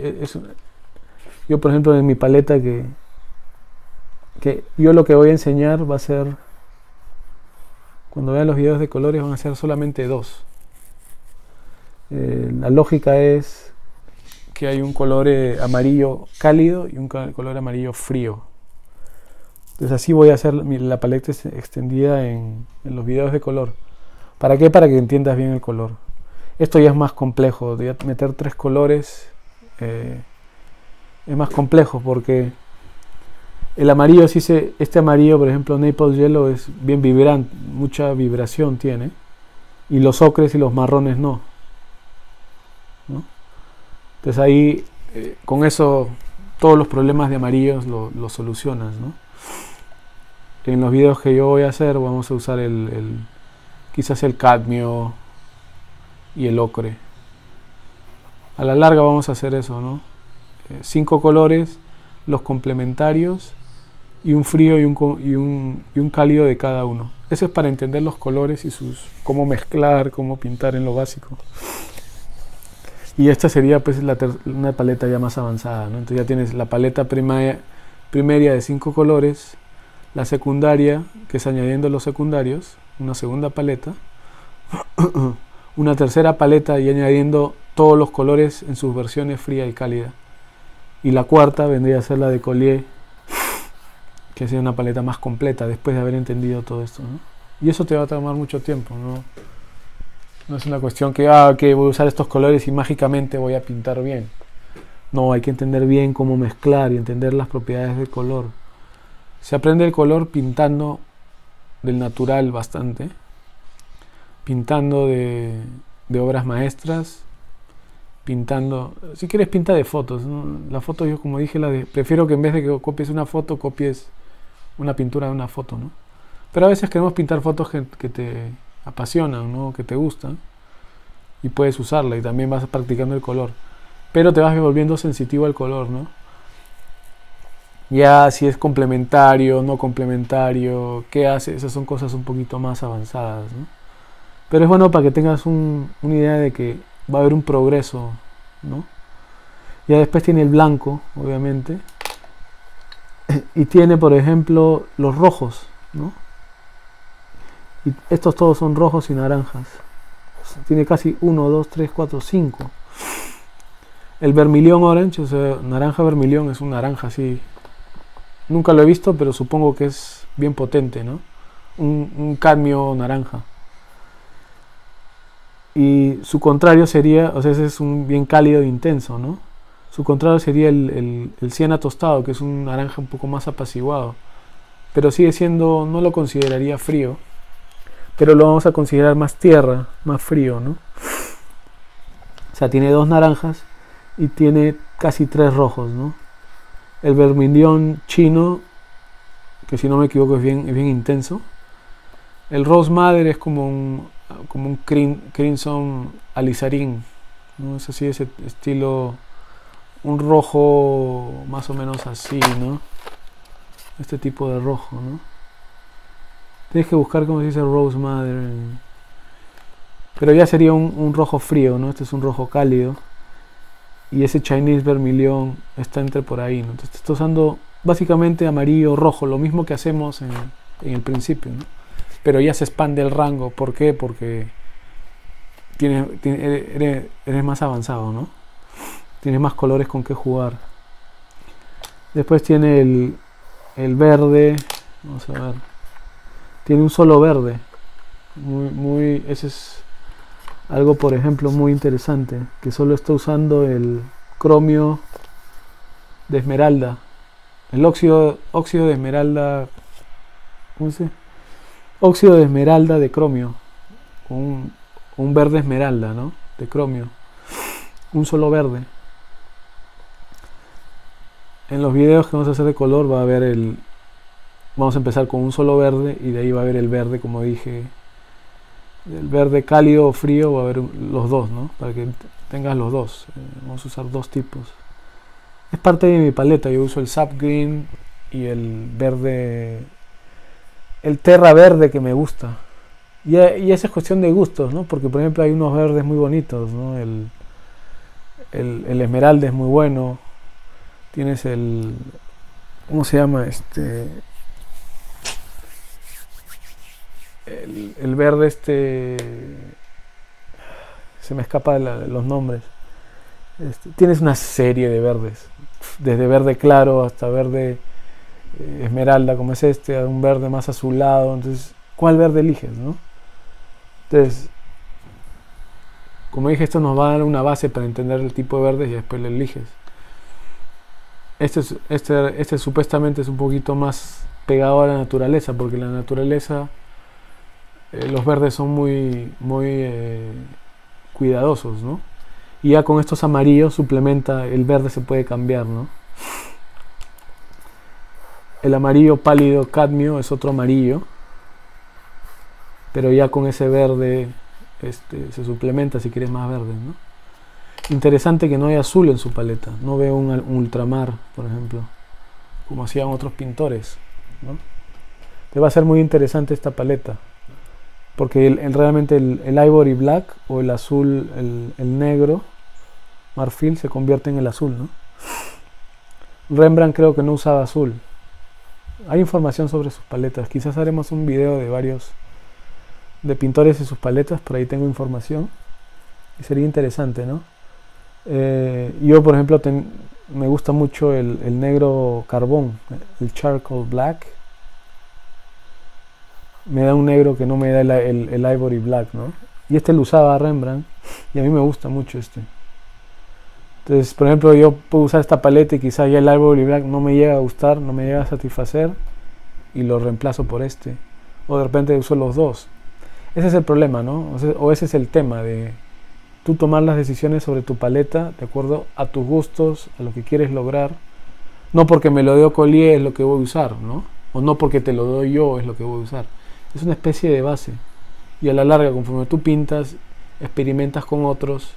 Yo, por ejemplo, en mi paleta que yo lo que voy a enseñar va a ser, cuando vean los videos de colores, van a ser solamente 2. La lógica es que hay un color amarillo cálido y un color amarillo frío. Entonces así voy a hacer la paleta extendida en los videos de color. ¿Para qué? Para que entiendas bien el color. Esto ya es más complejo, de meter 3 colores es más complejo, porque el amarillo, este amarillo, por ejemplo, Naples Yellow, es bien vibrante, mucha vibración tiene, y los ocres y los marrones no. Entonces ahí, con eso, todos los problemas de amarillos los solucionas, ¿no? En los videos que yo voy a hacer, vamos a usar quizás el cadmio y el ocre. A la larga vamos a hacer eso, ¿no? 5 colores, los complementarios, y un frío y un cálido de cada uno. Eso es para entender los colores y cómo mezclar, cómo pintar en lo básico. Y esta sería pues una paleta ya más avanzada, ¿no? Entonces ya tienes la paleta primaria de 5 colores, la secundaria, que es añadiendo los secundarios, una segunda paleta, una tercera paleta y añadiendo todos los colores en sus versiones fría y cálida. Y la cuarta vendría a ser la de Collier, que sería una paleta más completa después de haber entendido todo esto, ¿no? Y eso te va a tomar mucho tiempo, ¿no? No es una cuestión que voy a usar estos colores y mágicamente voy a pintar bien. No, hay que entender bien cómo mezclar y entender las propiedades del color. Se aprende el color pintando del natural bastante, pintando de obras maestras, pintando, si quieres pinta de fotos, ¿no? La foto, yo como dije, prefiero que en vez de que copies una foto, copies una pintura de una foto, ¿no? Pero a veces queremos pintar fotos que te apasionan, ¿no? Que te gustan, y puedes usarla y también vas practicando el color, pero te vas volviendo sensitivo al color, ¿no? Ya si es complementario, no complementario, qué hace, esas son cosas un poquito más avanzadas, ¿no? Pero es bueno para que tengas una idea de que va a haber un progreso, ¿no? Ya después tiene el blanco, obviamente, y tiene, por ejemplo, los rojos, ¿no? Y estos todos son rojos y naranjas. Tiene casi 1, 2, 3, 4, 5. El vermilion orange, o sea, naranja vermilion, es un naranja así. Nunca lo he visto, pero supongo que es bien potente, ¿no? Un cadmio naranja. Y su contrario sería, o sea, ese es un bien cálido e intenso, ¿no? Su contrario sería el siena tostado, que es un naranja un poco más apaciguado. Pero sigue siendo, no lo consideraría frío, pero lo vamos a considerar más tierra, más frío, ¿no? O sea, tiene 2 naranjas y tiene casi 3 rojos, ¿no? El vermilion chino, que si no me equivoco es bien intenso. El rose madder es como un crimson alizarín, ¿no? Es así, ese estilo, un rojo más o menos así, ¿no? Este tipo de rojo, ¿no? Tienes que buscar cómo se dice rose madder pero ya sería un rojo frío, ¿no? Este es un rojo cálido, y ese Chinese Vermilion está entre por ahí, ¿no? Entonces estoy usando básicamente amarillo, rojo, lo mismo que hacemos en el principio, ¿no? Pero ya se expande el rango. ¿Por qué? Porque eres más avanzado, ¿no? Tienes más colores con que jugar. Después tiene el verde. Vamos a ver. Tiene un solo verde. Ese es algo, por ejemplo, muy interesante. Que solo está usando el cromio de esmeralda. El óxido de esmeralda. ¿Cómo se dice? Óxido de esmeralda de cromio. Un verde esmeralda, ¿no? De cromio. Un solo verde. En los videos que vamos a hacer de color va a haber vamos a empezar con un solo verde y de ahí va a haber el verde, como dije, el verde cálido o frío, va a haber los dos, ¿no? Para que tengas los dos. Vamos a usar dos tipos. Es parte de mi paleta. Yo uso el sap green y el verde, el terra verde, que me gusta. Y esa es cuestión de gustos, ¿no? Porque por ejemplo hay unos verdes muy bonitos, ¿no? El esmeralda es muy bueno. Tienes ¿cómo se llama? El verde se me escapa los nombres. Tienes una serie de verdes, desde verde claro hasta verde esmeralda, como es a un verde más azulado. Entonces, ¿cuál verde eliges, no? Entonces, como dije, esto nos va a dar una base para entender el tipo de verdes y después lo eliges. Este supuestamente es un poquito más pegado a la naturaleza, porque la naturaleza, los verdes son muy cuidadosos, ¿no? Y ya con estos amarillos suplementa, el verde se puede cambiar, ¿no? El amarillo pálido cadmio es otro amarillo, pero ya con ese verde se suplementa si quieres más verde, ¿no? Interesante que no hay azul en su paleta. No veo un ultramar, por ejemplo, como hacían otros pintores, ¿no? Te va a ser muy interesante esta paleta, porque realmente el ivory black o el azul, el negro marfil se convierte en el azul, ¿no? Rembrandt creo que no usaba azul. Hay información sobre sus paletas. Quizás haremos un video de pintores y sus paletas. Por ahí tengo información y sería interesante, ¿no? Yo, por ejemplo, me gusta mucho el negro carbón, el charcoal black. Me da un negro que no me da el ivory black, ¿no? Y lo usaba Rembrandt y a mí me gusta mucho Entonces, por ejemplo, yo puedo usar esta paleta y quizás ya el ivory black no me llega a gustar, no me llega a satisfacer, y lo reemplazo por o de repente uso los dos. Ese es el problema, ¿no? O ese es el tema de tú tomar las decisiones sobre tu paleta de acuerdo a tus gustos, a lo que quieres lograr. No porque me lo dio Collier es lo que voy a usar, ¿no? O no porque te lo doy yo es lo que voy a usar. Es una especie de base. Y a la larga, conforme tú pintas, experimentas con otros,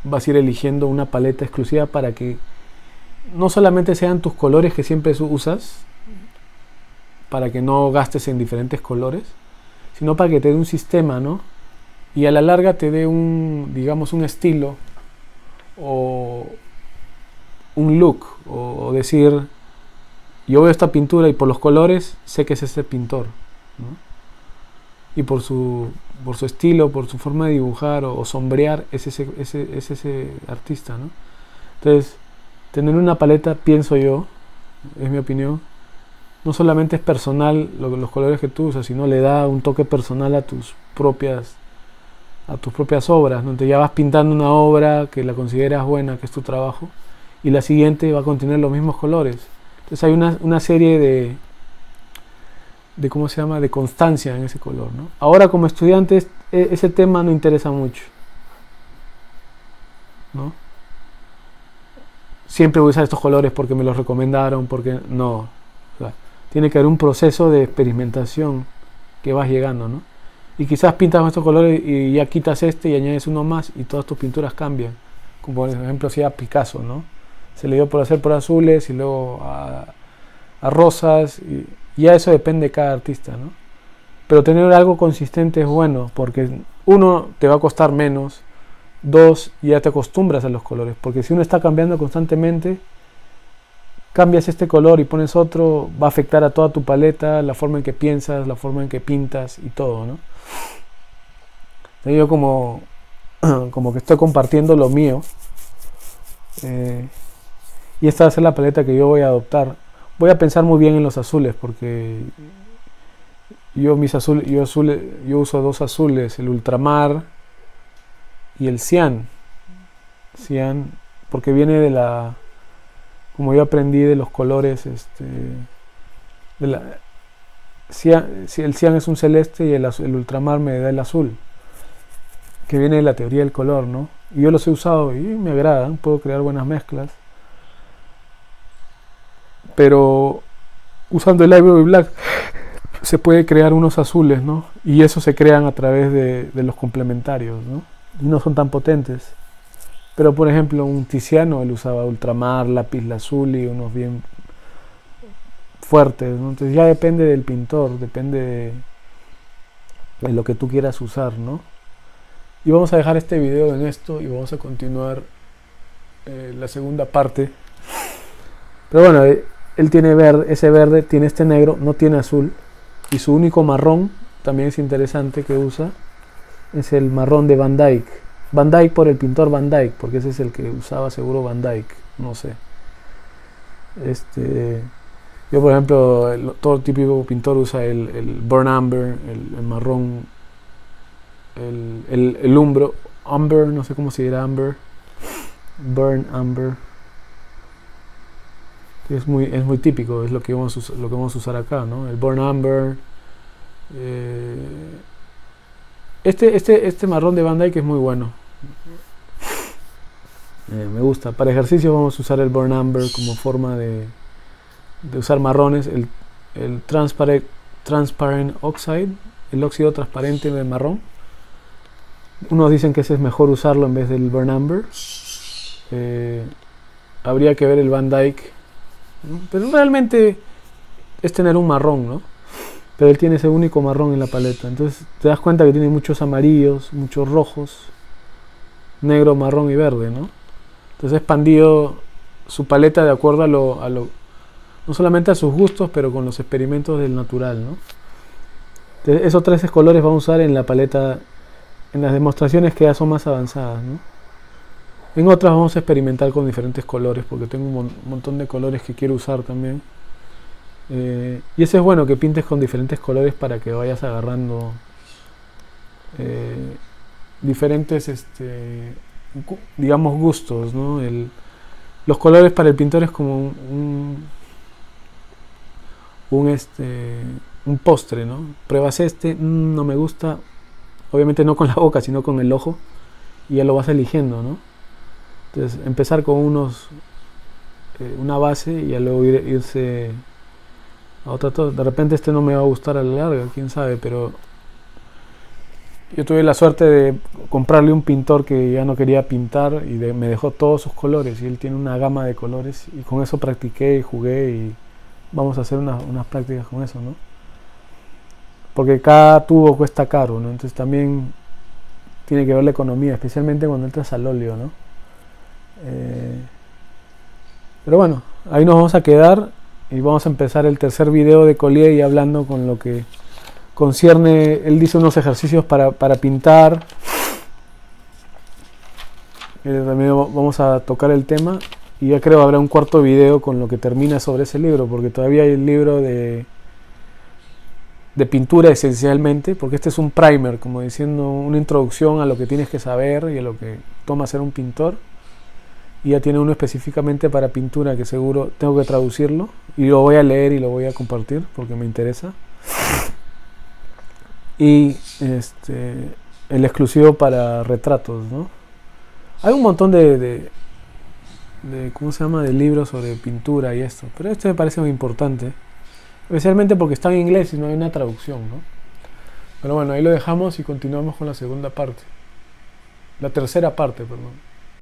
vas a ir eligiendo una paleta exclusiva para que no solamente sean tus colores que siempre usas, para que no gastes en diferentes colores, sino para que te dé un sistema, ¿no? Y a la larga te dé digamos, un estilo o un look, o decir, yo veo esta pintura y por los colores sé que es ese pintor, ¿no? Y por su estilo, por su forma de dibujar o sombrear, es ese artista, ¿no? Entonces, tener una paleta, pienso yo, es mi opinión, no solamente es personal los colores que tú usas, sino le da un toque personal a tus propias obras, ¿no? Entonces ya vas pintando una obra que la consideras buena, que es tu trabajo, y la siguiente va a contener los mismos colores. Entonces hay una serie de ¿cómo se llama?, de constancia en ese color, ¿no? Ahora, como estudiante, ese tema no interesa mucho, ¿no? Siempre voy a usar estos colores porque me los recomendaron, porque no. O sea, tiene que haber un proceso de experimentación que vas llegando, ¿no? Y quizás pintas con estos colores y ya quitas y añades uno más y todas tus pinturas cambian. Como por ejemplo hacía Picasso, ¿no? Se le dio por hacer por azules y luego a rosas, y ya eso depende de cada artista, ¿no? Pero tener algo consistente es bueno, porque uno, te va a costar menos, dos, ya te acostumbras a los colores, porque si uno está cambiando constantemente, cambias este color y pones otro, va a afectar a toda tu paleta, la forma en que piensas, la forma en que pintas y todo, ¿no? Entonces yo como que estoy compartiendo lo mío, y esta va a ser la paleta que yo voy a adoptar. Voy a pensar muy bien en los azules, porque yo uso dos azules, el ultramar y el cian, porque viene de como yo aprendí de los colores, el cian es un celeste y el ultramar me da el azul, que viene de la teoría del color, ¿no? Y yo los he usado y me agradan, puedo crear buenas mezclas. Pero usando el Ivory Black se puede crear unos azules, ¿no? Y esos se crean a través de los complementarios, ¿no? Y no son tan potentes. Pero por ejemplo un Tiziano, él usaba ultramar, lápiz lazuli, unos bien fuertes, ¿no? Entonces ya depende del pintor, depende de lo que tú quieras usar, ¿no? Y vamos a dejar este video en esto y vamos a continuar la segunda parte. Pero bueno, él tiene ese verde, tiene este negro, no tiene azul. Y su único marrón, también es interesante que usa, es el marrón de Van Dyck. Van Dyck por el pintor Van Dyck, porque ese es el que usaba seguro Van Dyck, no sé. Yo por ejemplo, todo típico pintor usa el burn amber, el marrón, el umbro, amber, no sé cómo se dirá amber, burn amber. Es muy típico, es lo que vamos a usar acá, ¿no? El burn amber. Este marrón de Van Dyck es muy bueno. Me gusta. Para ejercicio vamos a usar el burn amber como forma de usar marrones. El transparent oxide, el óxido transparente del marrón. Unos dicen que ese es mejor usarlo en vez del burn amber. Habría que ver el Van Dyck. Pero realmente es tener un marrón, ¿no? Pero él tiene ese único marrón en la paleta. Entonces te das cuenta que tiene muchos amarillos, muchos rojos, negro, marrón y verde, ¿no? Entonces ha expandido su paleta de acuerdo a lo no solamente a sus gustos, pero con los experimentos del natural, ¿no? Entonces, esos 13 colores vamos a usar en la paleta, en las demostraciones que ya son más avanzadas, ¿no? En otras vamos a experimentar con diferentes colores, porque tengo un montón de colores que quiero usar también. Y eso es bueno, que pintes con diferentes colores para que vayas agarrando diferentes, digamos, gustos, ¿no? Los colores para el pintor es como un postre, ¿no? Pruebas no me gusta, obviamente no con la boca, sino con el ojo, y ya lo vas eligiendo, ¿no? Entonces empezar con una base y ya luego irse a otra. De repente no me va a gustar a la larga, quién sabe, pero yo tuve la suerte de comprarle un pintor que ya no quería pintar y me dejó todos sus colores, y él tiene una gama de colores, y con eso practiqué y jugué, y vamos a hacer unas prácticas con eso, ¿no? Porque cada tubo cuesta caro, ¿no? Entonces también tiene que ver la economía, especialmente cuando entras al óleo, ¿no? Pero bueno, ahí nos vamos a quedar y vamos a empezar el tercer video de Collier, y hablando con lo que concierne. Él dice unos ejercicios para pintar. También vamos a tocar el tema, y ya creo habrá un cuarto video con lo que termina sobre ese libro, porque todavía hay el libro de pintura esencialmente, porque este es un primer, como diciendo una introducción a lo que tienes que saber y a lo que toma ser un pintor. Y ya tiene uno específicamente para pintura, que seguro tengo que traducirlo, y lo voy a leer y lo voy a compartir porque me interesa. Y el exclusivo para retratos, ¿no? Hay un montón de ¿cómo se llama?, de libros sobre pintura y esto, pero este me parece muy importante, especialmente porque está en inglés y no hay una traducción, ¿no? Pero bueno, ahí lo dejamos y continuamos con la segunda parte, la tercera parte, perdón.